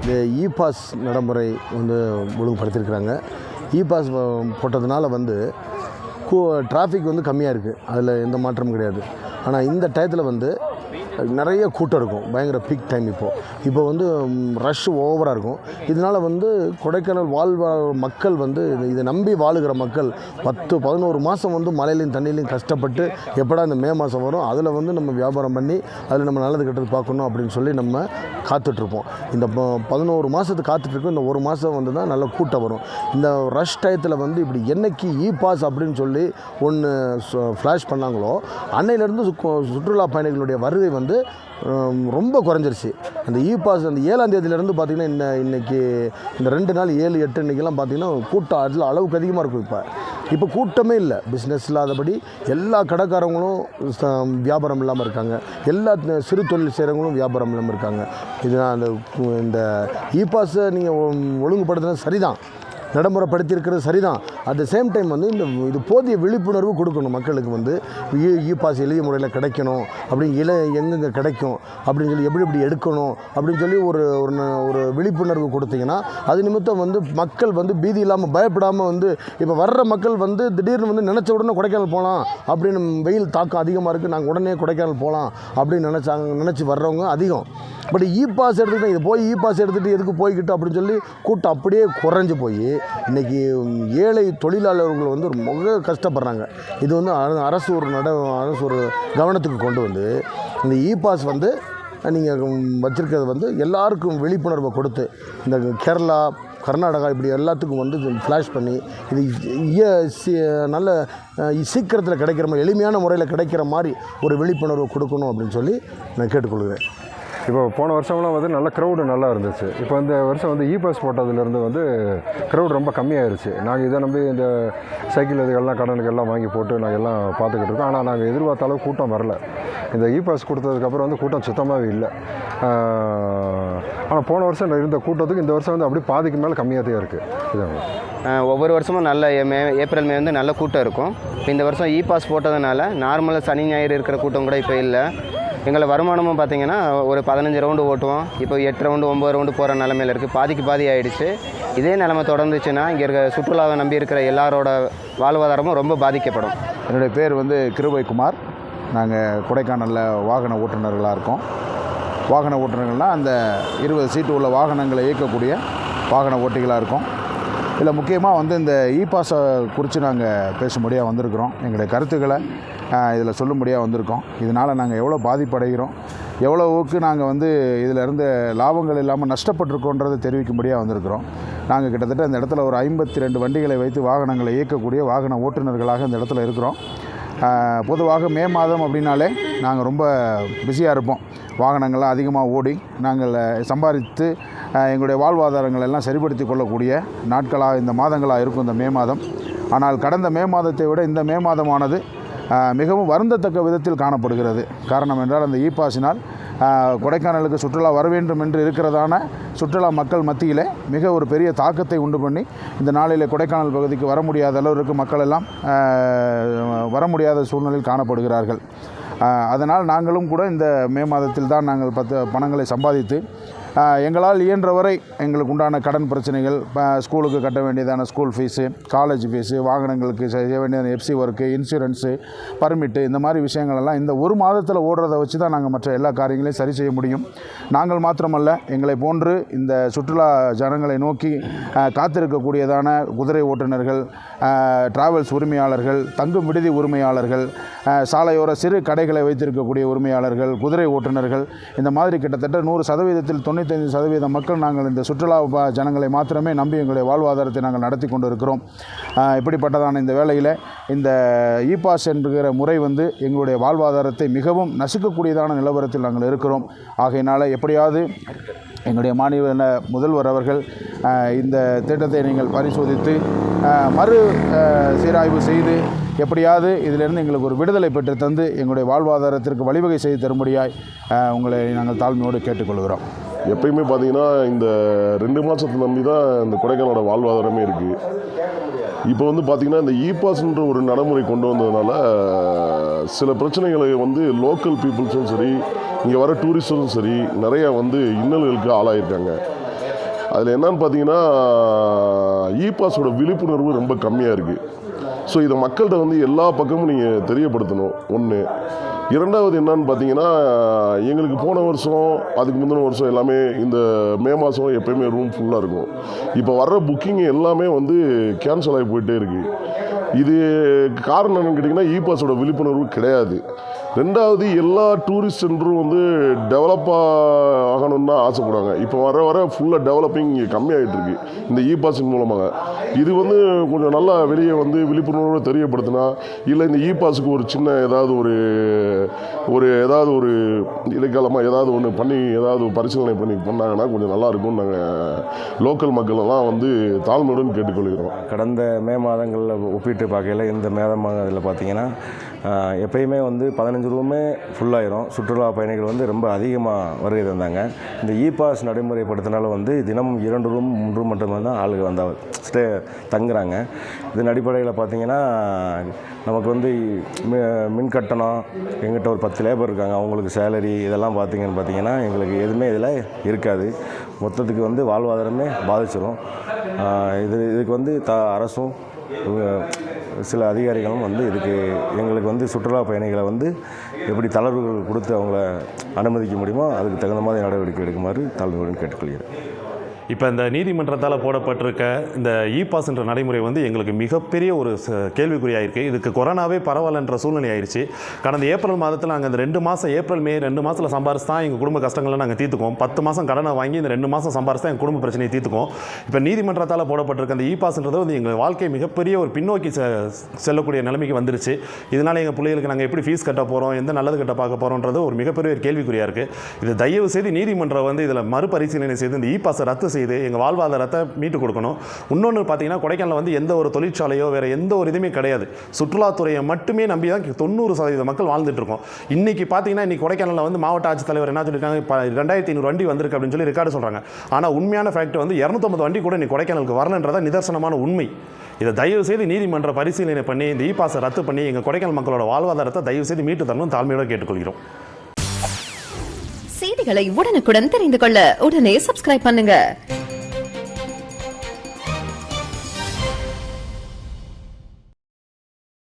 இந்த இ-பாஸ் நடைமுறை வந்து ஒழுங்குபடுத்தியிருக்கிறாங்க. இ-பாஸ் போட்டதுனால வந்து டிராஃபிக் வந்து கம்மியாக இருக்குது, அதில் எந்த மாற்றமும் கிடையாது. ஆனால் இந்த டயத்தில் வந்து நிறைய கூட்டம் இருக்கும், பயங்கர பீக் டைம். இப்போ வந்து ரஷ் ஓவராக இருக்கும். இதனால் வந்து கொடைக்கானல் மக்கள் வந்து இதை நம்பி வாழுகிற மக்கள் 10-11 மாதம் வந்து மழையிலையும் தண்ணியிலையும் கஷ்டப்பட்டு எப்படா இந்த மே மாதம் வரும், அதில் வந்து நம்ம வியாபாரம் பண்ணி அதில் நம்ம நல்லது கெட்டது பார்க்கணும் அப்படின்னு சொல்லி நம்ம காத்துட்ருப்போம். இந்த 11 மாதத்துக்கு காத்துட்ருக்கோம். இந்த ஒரு மாதம் வந்து தான் நல்ல கூட்டம் வரும். இந்த ரஷ் டயத்தில் வந்து இப்படி என்னைக்கு இ-பாஸ் அப்படின்னு சொல்லி ஒன்று ஃப்ளாஷ் பண்ணாங்களோ அன்னையிலேருந்து சுற்றுலா பயணிகளுடைய வருகை வந்து ரொம்ப குறைஞ்சிருச்சு. அந்த இ-பாஸ் அந்த 7ஆம் தேதியிலேருந்து பார்த்திங்கன்னா இன்றைக்கி இந்த 2 நாள் 7, 8 இன்றைக்கெல்லாம் பார்த்திங்கன்னா கூட்டம் அதில் அளவுக்கு அதிகமாக இருக்கும். இப்போ கூட்டமே இல்லை. பிஸ்னஸ் இல்லாதபடி எல்லா கடைக்காரங்களும் வியாபாரம் இல்லாமல் இருக்காங்க. எல்லா சிறு தொழில் செய்கிறவங்களும் வியாபாரம் இல்லாமல் இருக்காங்க. இதுதான் இந்த இ-பாஸை நீங்கள் ஒழுங்குபடுத்தினது சரிதான், நடைமுறைப்படுத்தியிருக்கிறது சரிதான். அட் த சேம் டைம் வந்து இது போதிய விழிப்புணர்வு கொடுக்கணும் மக்களுக்கு. வந்து இ-பாஸ் எளிய முறையில் கிடைக்கணும் அப்படின்னு எங்கெங்கே கிடைக்கும் அப்படின்னு சொல்லி எப்படி எடுக்கணும் அப்படின்னு சொல்லி ஒரு விழிப்புணர்வு கொடுத்தீங்கன்னா அது நிமித்தம் வந்து மக்கள் வந்து பீதி இல்லாமல் பயப்படாமல் வந்து இப்போ வர்ற மக்கள் வந்து திடீர்னு வந்து நினச்ச உடனே கொடைக்கானல் போகலாம் அப்படின்னு, வெயில் தாக்கம் அதிகமாக இருக்குது நாங்கள் உடனே கொடைக்கானல் போகலாம் அப்படின்னு நினச்சி வர்றவங்க அதிகம். பட் இ-பாஸ் எடுத்துக்கிட்டோம், இது போய் இ-பாஸ் எடுத்துகிட்டு எதுக்கு போய்கிட்டு அப்படின்னு சொல்லி கூட்டம் அப்படியே குறைஞ்சி போய் இன்றைக்கி ஏழை தொழிலாளர்கள் வந்து ரொம்ப கஷ்டப்படுறாங்க. இது வந்து அரசு ஒரு கவனத்துக்கு கொண்டு வந்து இந்த இ-பாஸ் வந்து நீங்கள் வச்சுருக்கிறது வந்து எல்லாருக்கும் விழிப்புணர்வை கொடுத்து இந்த கேரளா, கர்நாடகா இப்படி எல்லாத்துக்கும் வந்து ஃப்ளாஷ் பண்ணி இது நல்ல சீக்கிரத்தில் கிடைக்கிற மாதிரி, எளிமையான முறையில் கிடைக்கிற மாதிரி ஒரு விழிப்புணர்வை கொடுக்கணும் அப்படின்னு சொல்லி நான் கேட்டுக்கொள்கிறேன். இப்போ போன வருஷம்லாம் வந்து நல்ல க்ரௌடு நல்லா இருந்துச்சு. இப்போ இந்த வருஷம் வந்து இ-பாஸ் போட்டதுலேருந்து வந்து க்ரௌட் ரொம்ப கம்மியாயிருச்சு. நாங்கள் இதை நம்பி இந்த சைக்கிள் இதுகள்லாம் கடனுக்கு எல்லாம் வாங்கி போட்டு நாங்கள் எல்லாம் பார்த்துக்கிட்டு இருக்கோம். ஆனால் நாங்கள் எதிர்பார்த்த அளவு கூட்டம் வரல. இந்த இ-பாஸ் கொடுத்ததுக்கப்புறம் வந்து கூட்டம் சுத்தமாகவே இல்லை. ஆனால் போன வருஷம் இருந்த கூட்டத்துக்கு இந்த வருஷம் வந்து அப்படி பாதிக்கு மேலே கம்மியாக தான் இருக்குது. இதாங்க ஒவ்வொரு வருஷமும் நல்ல ஏப்ரல் மே வந்து நல்ல கூட்டம் இருக்கும். இப்போ இந்த வருஷம் இ-பாஸ் போட்டதுனால நார்மலாக சனி ஞாயிறு இருக்கிற கூட்டம் கூட இப்போ இல்லை. எங்களை வருமானமும் பார்த்திங்கன்னா ஒரு 15 ரவுண்டு ஓட்டுவோம், இப்போ 8 ரவுண்டு 9 ரவுண்டு போகிற நிலமையில் இருக்குது. பாதி ஆகிடுச்சு. இதே நிலைமை தொடர்ந்துச்சுன்னா இங்கே இருக்க சுற்றுலாவை நம்பி இருக்கிற எல்லாரோட வாழ்வாதாரமும் ரொம்ப பாதிக்கப்படும். என்னுடைய பேர் வந்து கிருபைக்குமார். நாங்கள் கொடைக்கானலில் வாகன ஓட்டுநர்களாக இருக்கோம். வாகன ஓட்டுநர்கள்னால் அந்த 20 சீட்டு உள்ள வாகனங்களை இயக்கக்கூடிய வாகன ஓட்டிகளாக இருக்கோம். இதில் முக்கியமாக வந்து இந்த இ-பாஸை குறித்து நாங்கள் பேசும்படியாக வந்திருக்கிறோம். எங்களுடைய கருத்துக்களை இதில் சொல்லும்படியாக வந்திருக்கோம். இதனால் நாங்கள் எவ்வளோ பாதிப்படைகிறோம், எவ்வளோவுக்கு நாங்கள் வந்து இதில் இருந்து லாபங்கள் இல்லாமல் நஷ்டப்பட்டிருக்கோன்றதை தெரிவிக்கும்படியாக வந்திருக்கிறோம். நாங்கள் கிட்டத்தட்ட இந்த இடத்துல ஒரு 52 வண்டிகளை வைத்து வாகனங்களை இயக்கக்கூடிய வாகன ஓட்டுநர்களாக இந்த இடத்துல இருக்கிறோம். பொதுவாக மே மாதம் அப்படின்னாலே நாங்கள் ரொம்ப பிஸியாக இருப்போம். வாகனங்கள்லாம் அதிகமாக ஓடி நாங்கள் சம்பாதித்து எங்களுடைய வாழ்வாதாரங்கள் எல்லாம் சரிப்படுத்தி கொள்ளக்கூடிய நாட்களாக இந்த மாதங்களாக இருக்கும் இந்த மே மாதம். ஆனால் கடந்த மே மாதத்தை விட இந்த மே மாதமானது மிகவும் வருந்தத்தக்க விதத்தில் காணப்படுகிறது. காரணம் என்றால் அந்த இ-பாஸினால் கொடைக்கானலுக்கு சுற்றுலா வர வேண்டும் என்று இருக்கிறதான சுற்றுலா மக்கள் மத்தியிலே மிக ஒரு பெரிய தாக்கத்தை உண்டு பண்ணி இந்த நாளிலே கொடைக்கானல் பகுதிக்கு வர முடியாத அளவிற்கு மக்கள் எல்லாம் வர முடியாத சூழ்நிலையில் காணப்படுகிறார்கள். அதனால் நாங்களும் கூட இந்த மே மாதத்தில் தான் நாங்கள் பணங்களை சம்பாதித்து எங்களால் இயன்றவரை எங்களுக்கு உண்டான கடன் பிரச்சனைகள், ஸ்கூலுக்கு கட்ட வேண்டியதான ஸ்கூல் ஃபீஸு, காலேஜ் ஃபீஸு, வாகனங்களுக்கு செய்ய வேண்டியதான எஃப்சி ஒர்க்கு, இன்சூரன்ஸு, பர்மிட்டு, இந்த மாதிரி விஷயங்களெல்லாம் இந்த ஒரு மாதத்தில் ஓடுறதை வச்சு தான் நாங்கள் மற்ற எல்லா காரியங்களையும் சரி செய்ய முடியும். நாங்கள் மாத்திரமல்ல, எங்களை போன்று இந்த சுற்றுலா ஜனங்களை நோக்கி காத்திருக்கக்கூடியதான குதிரை ஓட்டுநர்கள், டிராவல்ஸ் உரிமையாளர்கள், தங்கும் விடுதி உரிமையாளர்கள், சாலையோர சிறு கடைகளை வைத்திருக்கக்கூடிய உரிமையாளர்கள், குதிரை ஓட்டுநர்கள், இந்த மாதிரி கிட்டத்தட்ட 100%ல் 95% மக்கள் நாங்கள் இந்த சுற்றுலா ஜனங்களை மாத்திரமே நம்பி எங்களுடைய வாழ்வாதாரத்தை நாங்கள் நடத்தி கொண்டு இருக்கிறோம். இப்படிப்பட்டதான இந்த வேளையில் இந்த இ-பாஸ் என்கிற முறை வந்து எங்களுடைய வாழ்வாதாரத்தை மிகவும் நசுக்கக்கூடியதான நிலவரத்தில் நாங்கள் இருக்கிறோம். ஆகையினால் எப்படியாவது எங்களுடைய மாநில முதல்வர் அவர்கள் இந்த திட்டத்தை நீங்கள் பரிசோதித்து மறு சீராய்வு செய்து எப்படியாவது இதிலிருந்து எங்களுக்கு ஒரு விடுதலை பெற்று தந்து எங்களுடைய வாழ்வாதாரத்திற்கு வழிவகை செய்து தரும்படியாய் உங்களை நாங்கள் தாழ்மையோடு கேட்டுக்கொள்கிறோம். எப்பயுமே பார்த்தீங்கன்னா இந்த 2 மாதத்தை நம்பி தான் இந்த கொடைக்கானலோட வாழ்வாதாரமே இருக்குது. இப்போ வந்து பார்த்திங்கன்னா இந்த இ-பாஸ்ன்ற ஒரு நடைமுறை கொண்டு வந்ததுனால சில பிரச்சனைகளை வந்து லோக்கல் பீப்புள்ஸும் சரி, இங்கே வர டூரிஸ்டும் சரி நிறையா வந்து இன்னல்களுக்கு ஆளாயிருக்காங்க. அதில் என்னன்னு பார்த்தீங்கன்னா இ பாஸோட விழிப்புணர்வு ரொம்ப கம்மியாக இருக்குது. ஸோ இதை மக்கள்கிட்ட வந்து எல்லா பக்கமும் நீங்கள் தெரியப்படுத்தணும். ஒன்று. இரண்டாவது என்னன்னு பார்த்தீங்கன்னா, எங்களுக்கு போன வருஷம் அதுக்கு முந்தின வருஷம் எல்லாமே இந்த மே மாதம் எப்போயுமே ரூம் ஃபுல்லாக இருக்கும். இப்போ வர்ற புக்கிங் எல்லாமே வந்து கேன்சல் ஆகி போயிட்டே இருக்குது. இது காரணம் என்னன்னு கேட்டிங்கன்னா, இ பாஸோட விழிப்புணர்வு கிடையாது. ரெண்டாவது, எல்லா டூரிஸ்ட் சென்டரும் வந்து டெவலப் ஆகணும்னு தான் ஆசைப்படுவாங்க. இப்போ வர வர ஃபுல்லாக டெவலப்பிங் கம்மியாகிட்டு இருக்கு இந்த இ பாஸின் மூலமாக. இது வந்து கொஞ்சம் நல்லா வெளியே வந்து விழிப்புணர்வோடு தெரியப்படுத்தினா, இல்லை இந்த இ பாஸுக்கு ஒரு சின்ன ஏதாவது ஒரு இடைக்காலமாக ஏதாவது ஒன்று பண்ணி ஏதாவது பரிசீலனை பண்ணாங்கன்னா கொஞ்சம் நல்லாயிருக்கும்னு நாங்கள் லோக்கல் மக்களெல்லாம் வந்து தாழ்மையுடன் கேட்டுக்கொள்கிறோம். கடந்த மே மாதங்களில் ஒப்பிட்டு பார்க்கையில் இந்த மே மாதத்தில் பார்த்திங்கன்னா எப்பயுமே வந்து 15 ரூமே ஃபுல்லாயிரும். சுற்றுலா பயணிகள் வந்து ரொம்ப அதிகமாக வருகை தந்தாங்க. இந்த இ பாஸ் நடைமுறைப்படுத்தினால வந்து தினமும் 2 ரூம் 3 ரூம் மட்டுமே தான் ஆளுங்க வந்து தங்குறாங்க. இதன் அடிப்படையில் பார்த்திங்கன்னா நமக்கு வந்து மின் கட்டணம், எங்கிட்ட ஒரு 10 லேபர் இருக்காங்க, அவங்களுக்கு சேலரி இதெல்லாம் பார்த்திங்கன்னா எங்களுக்கு எதுவுமே இதில் இருக்காது. மொத்தத்துக்கு வந்து வாழ்வாதாரமே பாதிச்சிடும். இதுக்கு வந்து அரசும் சில அதிகாரிகளும் வந்து இதுக்கு எங்களுக்கு வந்து சுற்றுலா பயணிகளை வந்து எப்படி தளர்வுகள் கொடுத்து அவங்கள அனுமதிக்க முடியுமோ அதுக்கு தகுந்த மாதிரி நடவடிக்கை எடுக்குமாறு தாழ்மையுடன் கேட்டுக்கொள்கிறேன். இப்போ இந்த நீதிமன்றத்தால் போடப்பட்டிருக்க இந்த இ பாஸ்ன்ற நடைமுறை வந்து எங்களுக்கு மிகப்பெரிய ஒரு கேள்விக்குறியாயிருக்கு. இதுக்கு கொரோனாவே பரவாயில்லன்ற சூழ்நிலை ஆயிடுச்சு. கடந்த ஏப்ரல் மாதத்தில் நாங்கள் இந்த 2 மாதம் ஏப்ரல் மே 2 மாதத்தில் சம்பாரிச்சு தான் எங்கள் குடும்ப கஷ்டங்களை நாங்கள் தீர்த்துக்குவோம். 10 மாதம் கடனை வாங்கி இந்த 2 மாதம் சம்பாரிச்சு தான் எங்கள் குடும்ப பிரச்சனையை தீர்த்துக்குவோம். இப்போ நீதிமன்றத்தால் போடப்பட்டிருக்க அந்த இ பாஸ்ன்றது வந்து எங்கள் வாழ்க்கை மிகப்பெரிய ஒரு பின்னோக்கி செல்லக்கூடிய நிலைமைக்கு வந்துருச்சு. இதனால் எங்கள் பிள்ளைகளுக்கு நாங்கள் எப்படி ஃபீஸ் கட்ட போகிறோம், எந்த நல்லது கட்ட பார்க்க போகிறோன்றது ஒரு மிகப்பெரிய ஒரு கேள்விக்குறியாக இருக்குது. இது தயவு செய்து நீதிமன்றம் வந்து இதில் மறுபரிசீலனை செய்து இந்த இ பாஸை ரத்து செய்து எங்கள் வாழ்வாதாரத்தை மீட்டு கொடுக்கணும். இன்னொன்று பார்த்தீங்கன்னா, கொடைக்கானலில் வந்து எந்த ஒரு தொழிற்சாலையோ வேறு எந்த ஒரு இதுவுமே கிடையாது. சுற்றுலாத்துறையை மட்டுமே நம்பி தான் 90% மக்கள் வாழ்ந்துட்டு இருக்கோம். இன்றைக்கி பார்த்தீங்கன்னா, இன்றைக்கி கொடைக்கானலில் வந்து மாவட்ட ஆட்சித்தலைவர் என்ன சொல்லியிருக்காங்க, 2500 வண்டி வந்திருக்கு அப்படின்னு சொல்லி ரெக்கார்டு சொல்கிறாங்க. ஆனால் உண்மையான ஃபேக்ட் வந்து 250 வண்டி கூட இன்றைக்கி கொடைக்கானலுக்கு வரலன்றதான் நிதர்சனமான உண்மை. இதை தயவு செய்து நீதிமன்ற பரிசீலனை பண்ணி இந்த இ பாஸை ரத்து பண்ணி எங்கள் கொடைக்கானல் மக்களோட வாழ்வாதாரத்தை தயவு செய்து மீட்டு தரணும் தாழ்மையோட கேட்டுக்கொள்கிறோம். செய்திகளை உடனுக்குடன் தெரிந்து கொள்ள உடனே சப்ஸ்கிரைப் பண்ணுங்க.